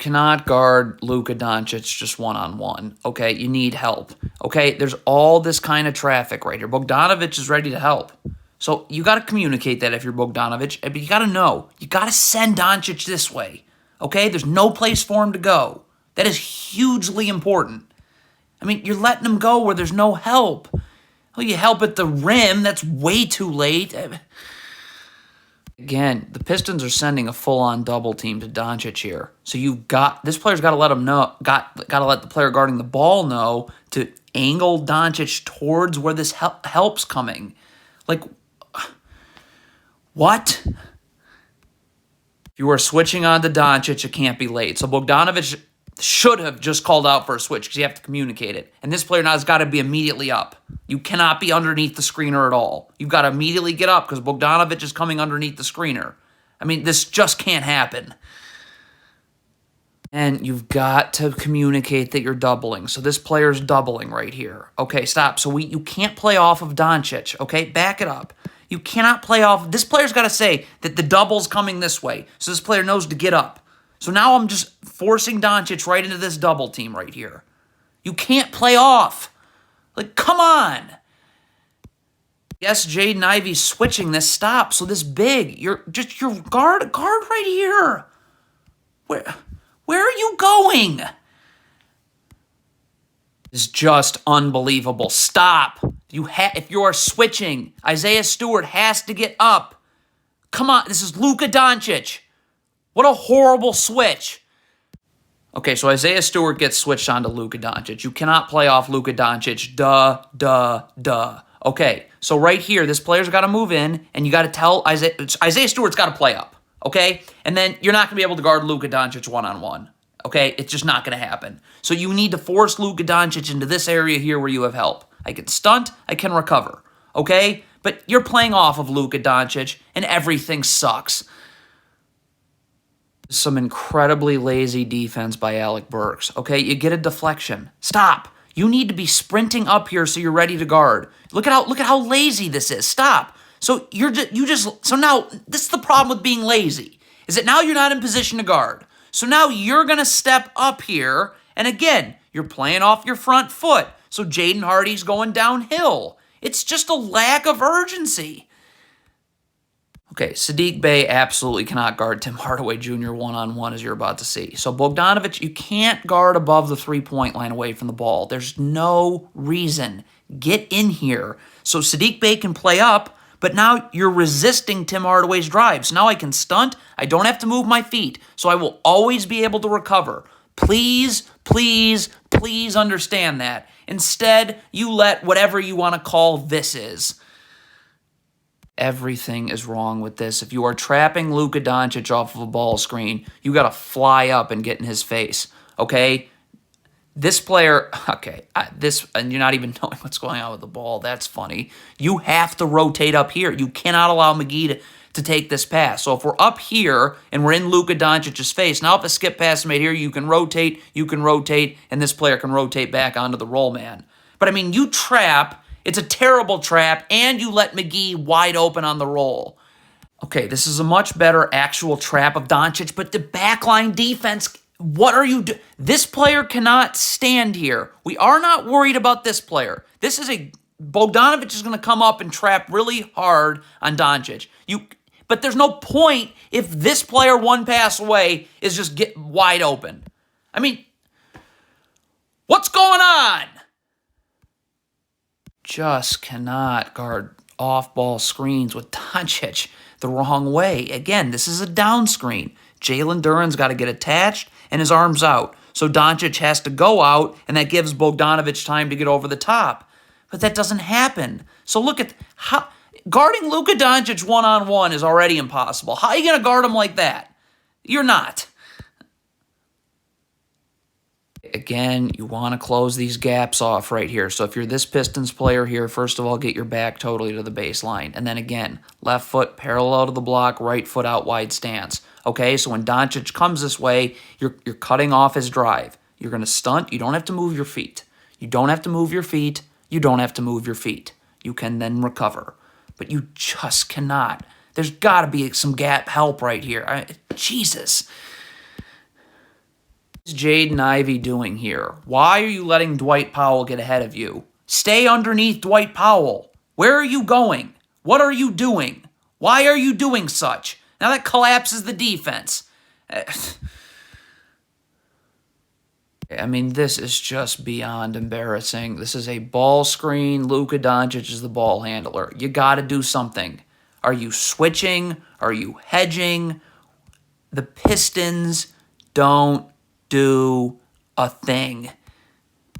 cannot guard Luka Doncic just one-on-one, okay? You need help, okay? There's all this kind of traffic right here. Bogdanovic is ready to help. So you got to communicate that if you're Bogdanovic, but you got to know. You got to send Doncic this way, okay? There's no place for him to go. That is hugely important. I mean, you're letting him go where there's no help. Well, you help at the rim. That's way too late. Again, the Pistons are sending a full-on double team to Doncic here. So this player's got to let him know, got to let the player guarding the ball know to angle Doncic towards where this help's coming. Like, what? If you are switching on to Doncic, it can't be late. So Bogdanovic should have just called out for a switch because you have to communicate it. And this player now has got to be immediately up. You cannot be underneath the screener at all. You've got to immediately get up because Bogdanovic is coming underneath the screener. I mean, this just can't happen. And you've got to communicate that you're doubling. So this player's doubling right here. Okay, stop. So you can't play off of Doncic, okay? Back it up. You cannot play off. This player's got to say that the double's coming this way. So this player knows to get up. So now I'm just forcing Doncic right into this double team right here. You can't play off. Like, come on. Yes, Jaden Ivey's switching this. Stop. So this big, you're guard right here. Where are you going? It's just unbelievable. Stop. If you are switching, Isaiah Stewart has to get up. Come on. This is Luka Doncic. What a horrible switch. Okay, so Isaiah Stewart gets switched on to Luka Doncic. You cannot play off Luka Doncic. Duh. Okay, so right here, this player's got to move in, and you got to tell Isaiah Stewart's got to play up, okay? And then you're not going to be able to guard Luka Doncic one-on-one, okay? It's just not going to happen. So you need to force Luka Doncic into this area here where you have help. I can stunt, I can recover, okay? But you're playing off of Luka Doncic, and everything sucks. Some incredibly lazy defense by Alec Burks. Okay, you get a deflection. Stop. You need to be sprinting up here so you're ready to guard. Look at how lazy this is. Stop. So so now this is the problem with being lazy. Is that now you're not in position to guard. So now you're going to step up here and again, you're playing off your front foot. So Jaden Hardy's going downhill. It's just a lack of urgency. Okay, Saddiq Bey absolutely cannot guard Tim Hardaway Jr. one-on-one, as you're about to see. So Bogdanovic, you can't guard above the three-point line away from the ball. There's no reason. Get in here. So Saddiq Bey can play up, but now you're resisting Tim Hardaway's drive. So now I can stunt. I don't have to move my feet. So I will always be able to recover. Please understand that. Instead, you let whatever you want to call this is. Everything is wrong with this. If you are trapping Luka Doncic off of a ball screen, you got to fly up and get in his face, okay? This player, and you're not even knowing what's going on with the ball. That's funny. You have to rotate up here. You cannot allow McGee to take this pass. So if we're up here and we're in Luka Doncic's face, now if a skip pass is made here, you can rotate, and this player can rotate back onto the roll man. But, I mean, you trap. It's a terrible trap, and you let McGee wide open on the roll. Okay, this is a much better actual trap of Doncic, but the backline defense, what are you doing? This player cannot stand here. We are not worried about this player. Bogdanovic is going to come up and trap really hard on Doncic. But there's no point if this player one pass away is just get wide open. I mean, what's going on? Just cannot guard off-ball screens with Doncic the wrong way. Again, this is a down screen. Jalen Duren's got to get attached and his arm's out. So Doncic has to go out, and that gives Bogdanovic time to get over the top. But that doesn't happen. So look at how guarding Luka Doncic one-on-one is already impossible. How are you going to guard him like that? You're not. Again, you want to close these gaps off right here. So if you're this Pistons player here, first of all, get your back totally to the baseline. And then again, left foot parallel to the block, right foot out wide stance. Okay, so when Doncic comes this way, you're cutting off his drive. You're going to stunt. You don't have to move your feet. You don't have to move your feet. You don't have to move your feet. You can then recover. But you just cannot. There's got to be some gap help right here. Jesus. What's Jaden Ivey doing here? Why are you letting Dwight Powell get ahead of you? Stay underneath Dwight Powell. Where are you going? What are you doing? Why are you doing such? Now that collapses the defense. I mean, this is just beyond embarrassing. This is a ball screen. Luka Doncic is the ball handler. You got to do something. Are you switching? Are you hedging? The Pistons don't do a thing.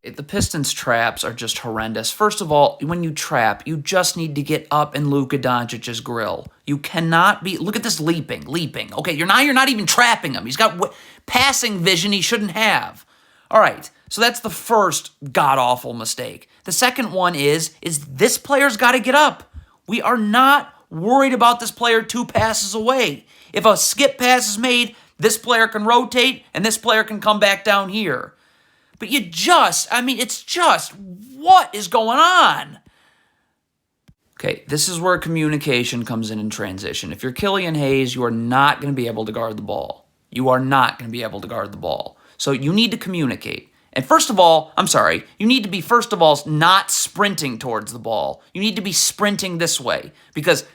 The Pistons' traps are just horrendous. First of all, when you trap, you just need to get up in Luka Doncic's grill. You cannot be... Look at this leaping. Okay, you're not even trapping him. He's got passing vision he shouldn't have. All right, so that's the first god-awful mistake. The second one is this player's got to get up. We are not worried about this player 2 passes away. If a skip pass is made, this player can rotate, and this player can come back down here. But it's just, what is going on? Okay, this is where communication comes in transition. If you're Killian Hayes, you are not going to be able to guard the ball. You are not going to be able to guard the ball. So you need to communicate. And first of all, you need to be, not sprinting towards the ball. You need to be sprinting this way because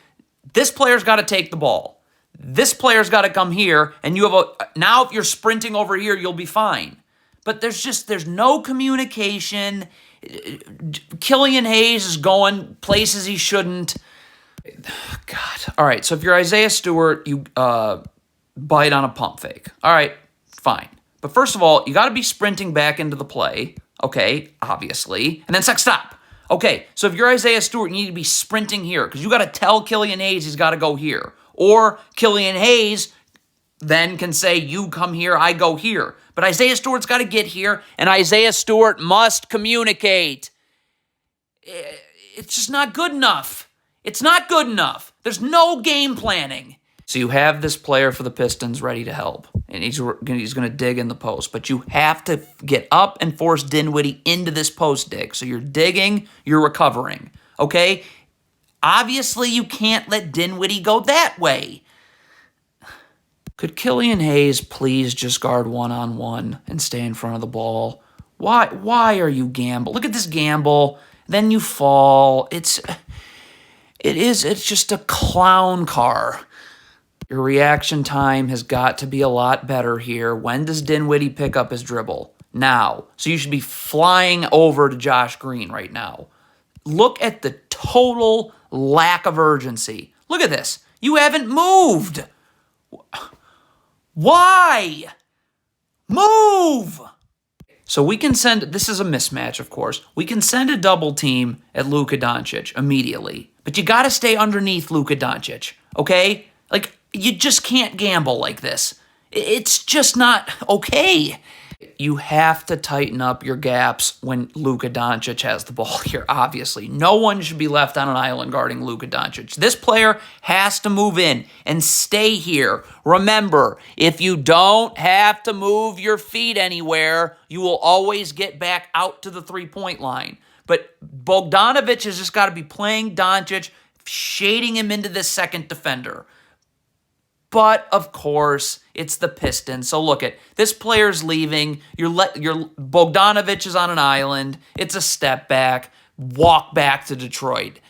this player's got to take the ball. This player's got to come here, and now if you're sprinting over here, you'll be fine. But there's no communication. Killian Hayes is going places he shouldn't. God. All right, so if you're Isaiah Stewart, you bite on a pump fake. All right, fine. But first of all, you got to be sprinting back into the play, okay, obviously, and then stop. Okay, so if you're Isaiah Stewart, you need to be sprinting here because you got to tell Killian Hayes he's got to go here. Or Killian Hayes then can say, you come here, I go here. But Isaiah Stewart's got to get here, and Isaiah Stewart must communicate. It's just not good enough. It's not good enough. There's no game planning. So you have this player for the Pistons ready to help, and he's going to dig in the post. But you have to get up and force Dinwiddie into this post dig. So you're digging, you're recovering, okay? Obviously, you can't let Dinwiddie go that way. Could Killian Hayes please just guard one-on-one and stay in front of the ball? Why are you gamble? Look at this gamble. Then you fall. It's just a clown car. Your reaction time has got to be a lot better here. When does Dinwiddie pick up his dribble? Now. So you should be flying over to Josh Green right now. Look at the total lack of urgency. Look at this. You haven't moved. Why? Move! So we can send, this is a mismatch, of course. We can send a double team at Luka Doncic immediately. But you got to stay underneath Luka Doncic, okay? You just can't gamble like this. It's just not okay. You have to tighten up your gaps when Luka Doncic has the ball here, obviously. No one should be left on an island guarding Luka Doncic. This player has to move in and stay here. Remember, if you don't have to move your feet anywhere, you will always get back out to the three-point line. But Bogdanovic has just got to be playing Doncic, shading him into this second defender. But, of course, it's the Pistons. So look this player's leaving. Your Bogdanovic is on an island. It's a step back. Walk back to Detroit.